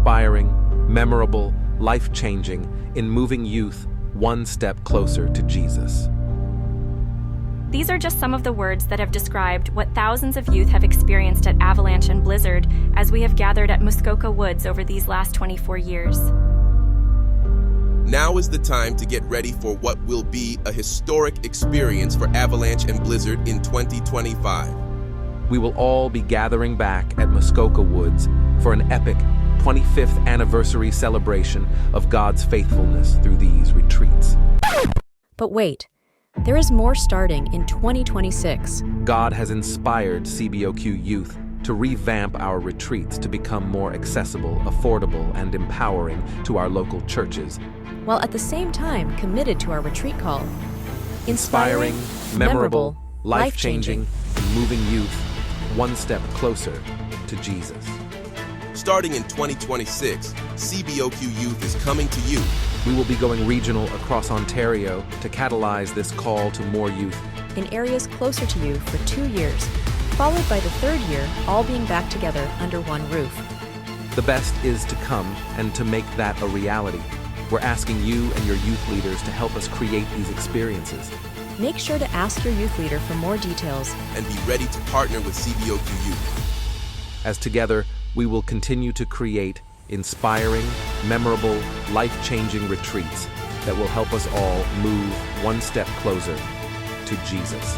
inspiring, memorable, life-changing, in moving youth one step closer to Jesus. These are just some of the words that have described what thousands of youth have experienced at Avalanche and Blizzard as we have gathered at Muskoka Woods over these last 24 years. Now is the time to get ready for what will be a historic experience for Avalanche and Blizzard in 2025. We will all be gathering back at Muskoka Woods for an epic 25th anniversary celebration of God's faithfulness through these retreats. But wait, there is more starting in 2026. God has inspired CBOQ youth to revamp our retreats to become more accessible, affordable, and empowering to our local churches, while at the same time committed to our retreat call. Inspiring, memorable, life-changing, and moving youth one step closer to Jesus. Starting in 2026, CBOQ Youth is coming to you. We will be going regional across Ontario to catalyze this call to more youth in areas closer to you for 2 years, followed by the third year all being back together under one roof. The best is to come, and to make that a reality, we're asking you and your youth leaders to help us create these experiences. Make sure to ask your youth leader for more details and be ready to partner with CBOQ Youth. As together, we will continue to create inspiring, memorable, life-changing retreats that will help us all move one step closer to Jesus.